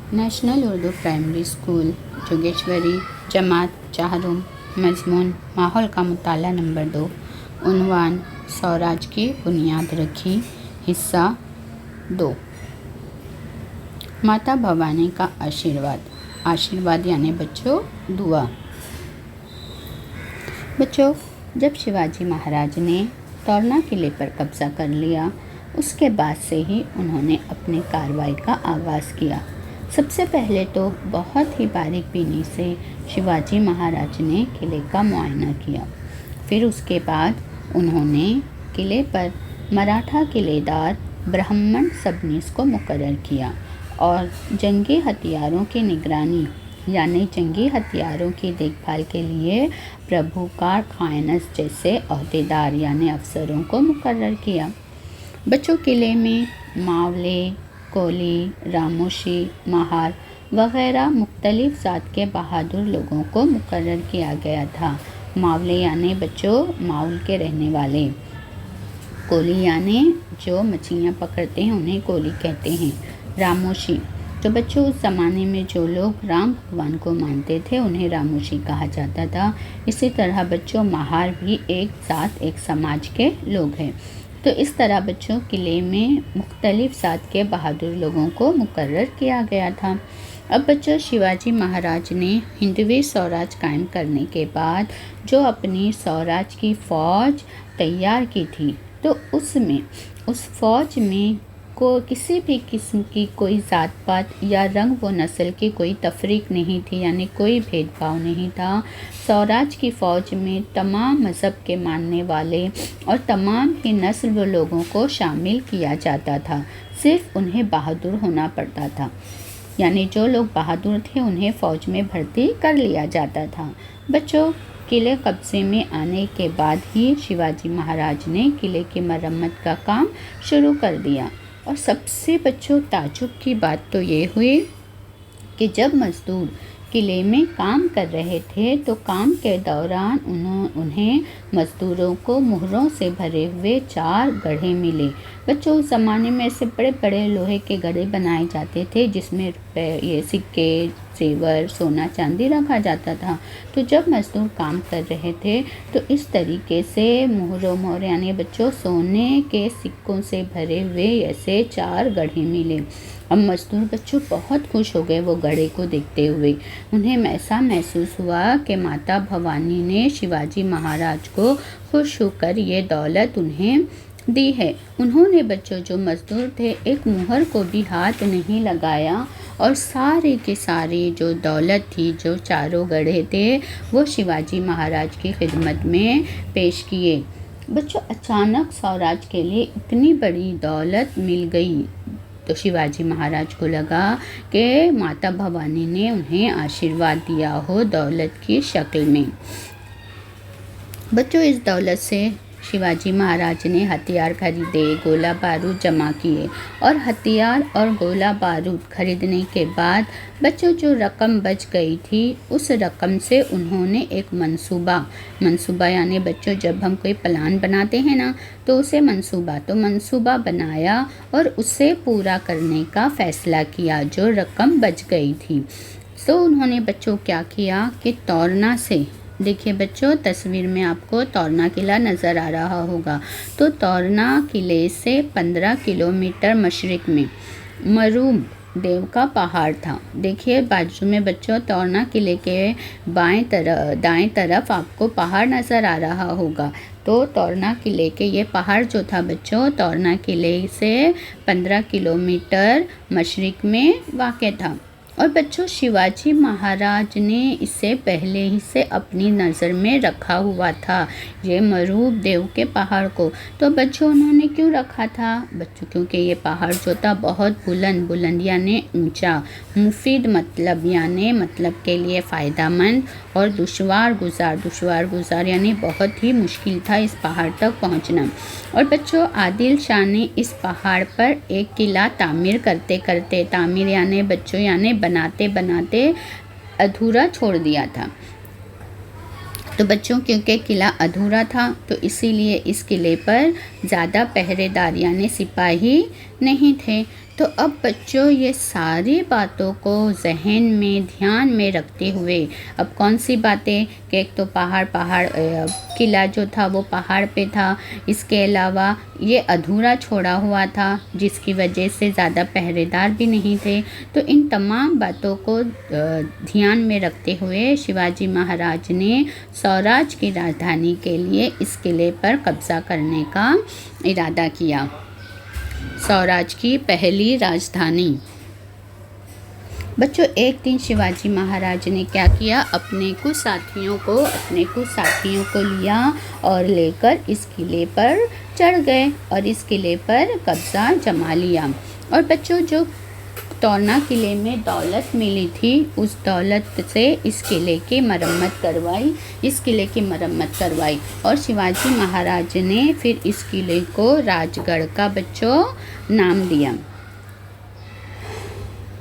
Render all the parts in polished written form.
National Urdu primary school Jogeshwari, जमात चाहरुम, मजमून माहौल का मुताला नंबर 2, उन्वान स्वराज की बुनियाद रखी, हिस्सा 2। माता भवानी का आशीर्वाद। आशीर्वाद यानी बच्चों दुआ। बच्चों, जब शिवाजी महाराज ने तोरना किले पर कब्जा कर लिया, उसके बाद से ही उन्होंने अपनी कार्रवाई का आगाज़ किया। सबसे पहले तो बहुत ही बारीक बीनी से शिवाजी महाराज ने किले का मुआयना किया। फिर उसके बाद उन्होंने किले पर मराठा किलेदार ब्राह्मण सबनीस को मुकर्रर किया और जंगी हथियारों की निगरानी यानी जंगी हथियारों की देखभाल के लिए प्रभुकार खानस जैसे अहदेदार यानी अफसरों को मुकर्रर किया। बच्चों, किले में मावले, कोली, रामोशी, महार वगैरह मुख्तलिफ ज़ात के बहादुर लोगों को मुकर्रर किया गया था। मावले यानी बच्चों माउल के रहने वाले, कोली यानी जो मछलियाँ पकड़ते हैं उन्हें कोली कहते हैं, रामोशी तो बच्चों उस ज़माने में जो लोग राम भगवान को मानते थे उन्हें रामोशी कहा जाता था। इसी तरह बच्चों महार भी एक ज़ात एक समाज के लोग हैं। तो इस तरह बच्चों किले में मुख्तलिफ ज़ात के बहादुर लोगों को मुकर्रर किया गया था। अब बच्चों शिवाजी महाराज ने हिंदवी स्वराज कायम करने के बाद जो अपनी स्वराज की फ़ौज तैयार की थी, तो उसमें उस फ़ौज में को किसी भी किस्म की कोई ज़ात पात या रंग व नस्ल की कोई तफरीक नहीं थी, यानी कोई भेदभाव नहीं था। स्वराज की फ़ौज में तमाम मज़हब के मानने वाले और तमाम ही नस्ल व लोगों को शामिल किया जाता था। सिर्फ उन्हें बहादुर होना पड़ता था, यानी जो लोग बहादुर थे उन्हें फ़ौज में भर्ती कर लिया जाता था। बच्चों, किले कब्जे में आने के बाद ही शिवाजी महाराज ने किले की मरम्मत का काम शुरू कर दिया। और सबसे बच्चों ताज्जुब की बात तो ये हुई कि जब मज़दूर किले में काम कर रहे थे तो काम के दौरान उन्हें मज़दूरों को मुहरों से भरे हुए 4 गड्ढे मिले। बच्चों उस ज़माने में ऐसे बड़े बड़े लोहे के गड्ढे बनाए जाते थे जिसमें ये सिक्के, जेवर, सोना चांदी रखा जाता था। तो जब मज़दूर काम कर रहे थे तो इस तरीके से मोहर यानी बच्चों सोने के सिक्कों से भरे हुए ऐसे 4 गड्ढे मिले। अब मज़दूर बच्चों बहुत खुश हो गए वो गड्ढे को देखते हुए। उन्हें ऐसा महसूस हुआ कि माता भवानी ने शिवाजी महाराज को खुश होकर ये दौलत उन्हें दी है। उन्होंने बच्चों जो मज़दूर थे एक मुहर को भी हाथ नहीं लगाया और सारे के सारे जो दौलत थी, जो 4 गड्ढे थे, वो शिवाजी महाराज की खिदमत में पेश किए। बच्चों अचानक स्वराज के लिए इतनी बड़ी दौलत मिल गई तो शिवाजी महाराज को लगा कि माता भवानी ने उन्हें आशीर्वाद दिया हो दौलत की शक्ल में। बच्चों इस दौलत से शिवाजी महाराज ने हथियार खरीदे, गोला बारूद जमा किए और हथियार और गोला बारूद खरीदने के बाद बच्चों जो रकम बच गई थी उस रकम से उन्होंने एक मंसूबा यानी बच्चों जब हम कोई प्लान बनाते हैं ना तो उसे मंसूबा बनाया और उसे पूरा करने का फ़ैसला किया जो रकम बच गई थी। तो उन्होंने बच्चों क्या किया कि तोरना से, देखिए बच्चों तस्वीर में आपको तोरना किला नज़र आ रहा होगा, तो तोरना किले से 15 किलोमीटर मशरिक़ में मरूम देव का पहाड़ था। देखिए बाजू में बच्चों तोरना किले के दाएं तरफ आपको पहाड़ नज़र आ रहा होगा। तो तोरना किले के ये पहाड़ जो था बच्चों तोरना किले से 15 किलोमीटर मशरिक़ में वाक़ था। और बच्चों शिवाजी महाराज ने इससे पहले ही से अपनी नज़र में रखा हुआ था ये मरूब देव के पहाड़ को। तो बच्चों उन्होंने क्यों रखा था बच्चों? क्योंकि ये पहाड़ जो था बहुत बुलंद यानी ऊंचा, मुफीद मतलब के लिए फ़ायदेमंद और दुश्वार गुजार यानी बहुत ही मुश्किल था इस पहाड़ तक पहुंचना। और बच्चों आदिल शाह ने इस पहाड़ पर एक किला तामीर यानी बच्चों यानी बनाते अधूरा छोड़ दिया था। तो बच्चों क्योंकि किला अधूरा था तो इसीलिए इस किले पर ज़्यादा पहरेदार यानी सिपाही नहीं थे। तो अब बच्चों ये सारी बातों को जहन में ध्यान में रखते हुए, अब कौन सी बातें कि एक तो पहाड़ किला जो था वो पहाड़ पे था, इसके अलावा ये अधूरा छोड़ा हुआ था जिसकी वजह से ज़्यादा पहरेदार भी नहीं थे। तो इन तमाम बातों को ध्यान में रखते हुए शिवाजी महाराज ने स्वराज की राजधानी के लिए इस किले पर कब्ज़ा करने का इरादा किया। स्वराज की पहली राजधानी। बच्चों एक दिन शिवाजी महाराज ने क्या किया, अपने कुछ साथियों को लिया और लेकर इस किले पर चढ़ गए और इस किले पर कब्ज़ा जमा लिया। और बच्चों जो तोरना किले में दौलत मिली थी उस दौलत से इस किले की मरम्मत करवाई और शिवाजी महाराज ने फिर इस किले को राजगढ़ का बच्चों नाम दिया।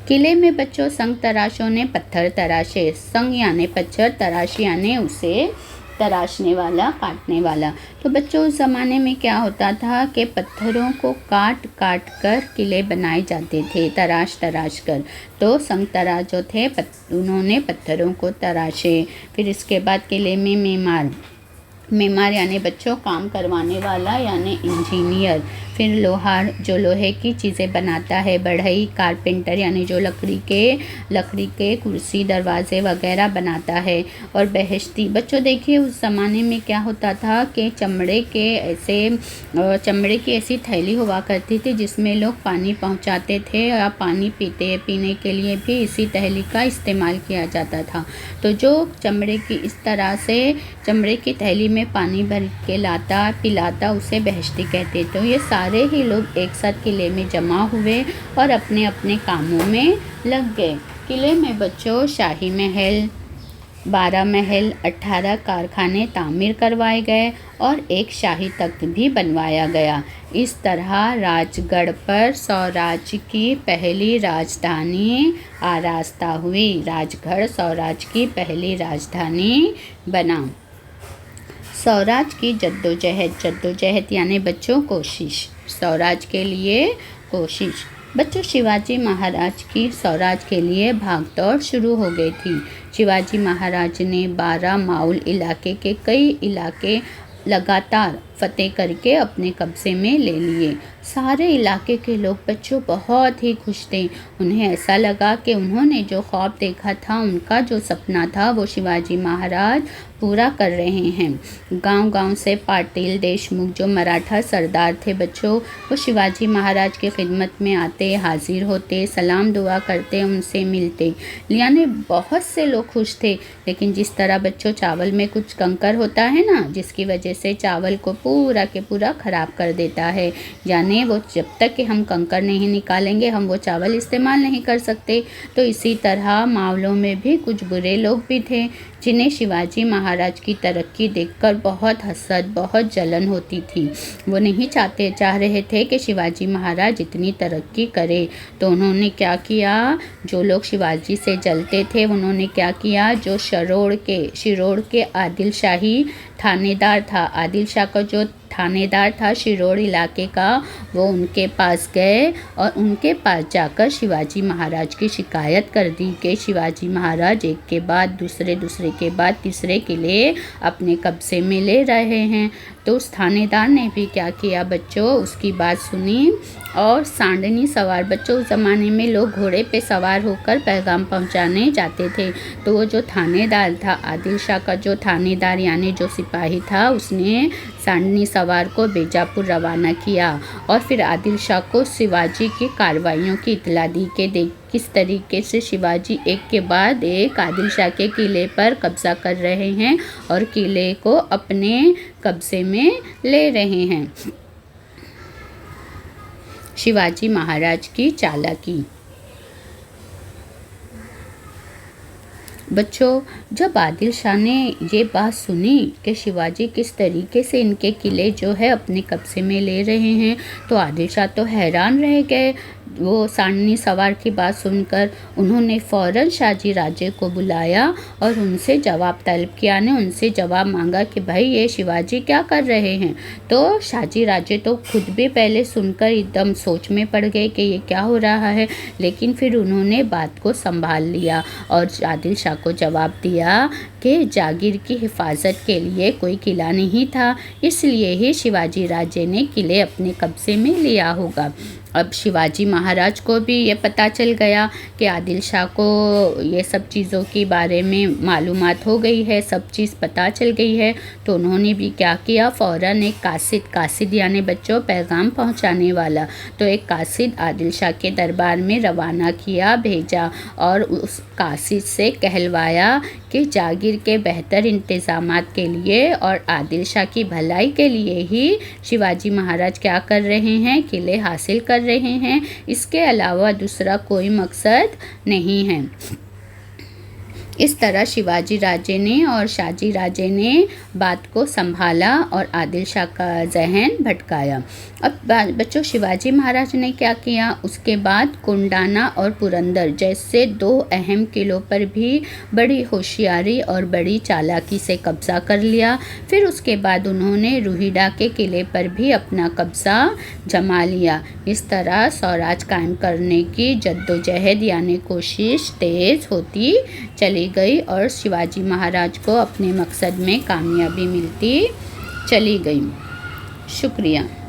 किले में बच्चों संग तराशों ने पत्थर तराशे, संग यानी पत्थर, तराश यानी उसे तराशने वाला, काटने वाला। तो बच्चों उस ज़माने में क्या होता था कि पत्थरों को काट काट कर किले बनाए जाते थे, तराश कर। तो संग तराश जो थे उन्होंने पत्थरों को तराशे। फिर इसके बाद किले में मेमार यानी बच्चों काम करवाने वाला यानी इंजीनियर। फिर लोहार जो लोहे की चीज़ें बनाता है, बढ़ई कारपेंटर यानी जो लकड़ी के कुर्सी दरवाजे वगैरह बनाता है। और बेहश्ती बच्चों देखिए उस ज़माने में क्या होता था कि चमड़े की ऐसी थैली हुआ करती थी जिसमें लोग पानी पहुंचाते थे या पानी पीने के लिए भी इसी थैली का इस्तेमाल किया जाता था। तो जो चमड़े की थैली में पानी भर के पिलाता उसे बेहश्ती कहते। तो ये सारे ही लोग एक साथ किले में जमा हुए और अपने अपने कामों में लग गए। किले में बच्चों शाही महल, 12 महल, 18 कारखाने तामीर करवाए गए और एक शाही तख्त भी बनवाया गया। इस तरह राजगढ़ पर स्वराज की पहली राजधानी आरास्ता हुई। राजगढ़ स्वराज की पहली राजधानी बना। स्वराज की जद्दोजहद यानी बच्चों कोशिश, स्वराज के लिए कोशिश। बच्चों शिवाजी महाराज की स्वराज के लिए भागदौड़ शुरू हो गई थी। शिवाजी महाराज ने 12 माउल इलाके के कई इलाके लगातार फतेह करके अपने कब्जे में ले लिए। सारे इलाके के लोग बच्चों बहुत ही खुश थे। उन्हें ऐसा लगा कि उन्होंने जो ख्वाब देखा था, उनका जो सपना था, वो शिवाजी महाराज पूरा कर रहे हैं। गांव-गांव से पाटिल देशमुख जो मराठा सरदार थे बच्चों, वो शिवाजी महाराज की खिदमत में आते, हाजिर होते, सलाम दुआ करते, उनसे मिलते। यानी बहुत से लोग खुश थे। लेकिन जिस तरह बच्चों चावल में कुछ कंकर होता है ना, जिसकी वजह से चावल को पूरा के पूरा ख़राब कर देता है, यानी वो जब तक कि हम कंकर नहीं निकालेंगे हम वो चावल इस्तेमाल नहीं कर सकते। तो इसी तरह मावलों में भी कुछ बुरे लोग भी थे जिन्हें शिवाजी महाराज की तरक्की देखकर बहुत हसद, बहुत जलन होती थी। वो नहीं चाह रहे थे कि शिवाजी महाराज इतनी तरक्की करे। तो उन्होंने क्या किया, जो लोग शिवाजी से जलते थे उन्होंने क्या किया, जो शिरोड़ के आदिल शाही थानेदार था, आदिल शाह का जो थानेदार था शिरोड़ इलाके का, वो उनके पास गए और उनके पास जाकर शिवाजी महाराज की शिकायत कर दी कि शिवाजी महाराज एक के बाद दूसरे के बाद तीसरे किले अपने कब्जे में ले रहे हैं। तो उस थानेदार ने भी क्या किया बच्चों, उसकी बात सुनी और सांडनी सवार, बच्चों उस ज़माने में लोग घोड़े पे सवार होकर पैगाम पहुंचाने जाते थे। तो वो जो थानेदार था, आदिल शाह का जो थानेदार यानी जो सिपाही था, उसने सांडनी सवार को बीजापुर रवाना किया और फिर आदिल शाह को शिवाजी की कार्रवाइयों की इत्तला दी कि किस तरीके से शिवाजी एक के बाद एक आदिल शाह के किले पर कब्जा कर रहे हैं और किले को अपने कब्जे में ले रहे हैं। शिवाजी महाराज की चालाकी। बच्चों जब आदिल शाह ने ये बात सुनी कि शिवाजी किस तरीके से इनके किले जो है अपने कब्जे में ले रहे हैं, तो आदिल शाह तो हैरान रह गए। वो सांडनी सवार की बात सुनकर उन्होंने फ़ौरन शाहजी राजे को बुलाया और उनसे जवाब तलब किया। ने उनसे जवाब मांगा कि भाई ये शिवाजी क्या कर रहे हैं। तो शाहजी राजे तो खुद भी पहले सुनकर एकदम सोच में पड़ गए कि ये क्या हो रहा है, लेकिन फिर उन्होंने बात को संभाल लिया और आदिल शाह को जवाब दिया कि जागीर की हिफाजत के लिए कोई किला नहीं था, इसलिए ही शिवाजी राजे ने किले अपने कब्जे में लिया होगा। अब शिवाजी महाराज को भी ये पता चल गया कि आदिल शाह को ये सब चीज़ों के बारे में मालूमात हो गई है, सब चीज़ पता चल गई है। तो उन्होंने भी क्या किया, फ़ौरन एक कासिद यानी बच्चों पैगाम पहुंचाने वाला, तो एक कासिद आदिल शाह के दरबार में रवाना किया, भेजा और उस कासिद से कहलवाया कि जागीर के बेहतर इंतज़ामात के लिए और आदिल शाह की भलाई के लिए ही शिवाजी महाराज क्या कर रहे हैं, किले हासिल कर रहे हैं, इसके अलावा दूसरा कोई मकसद नहीं है। इस तरह शिवाजी राजे ने और शाहजी राजे ने बात को संभाला और आदिल शाह का जहन भटकाया। अब बच्चों शिवाजी महाराज ने क्या किया, उसके बाद कोंडाना और पुरंदर जैसे 2 अहम किलों पर भी बड़ी होशियारी और बड़ी चालाकी से कब्ज़ा कर लिया। फिर उसके बाद उन्होंने रोहिड़ा के किले पर भी अपना कब्ज़ा जमा लिया। इस तरह स्वराज कायम करने की जद्दोजहद यानी कोशिश तेज़ होती चली गई और शिवाजी महाराज को अपने मकसद में कामयाबी मिलती चली गई। शुक्रिया।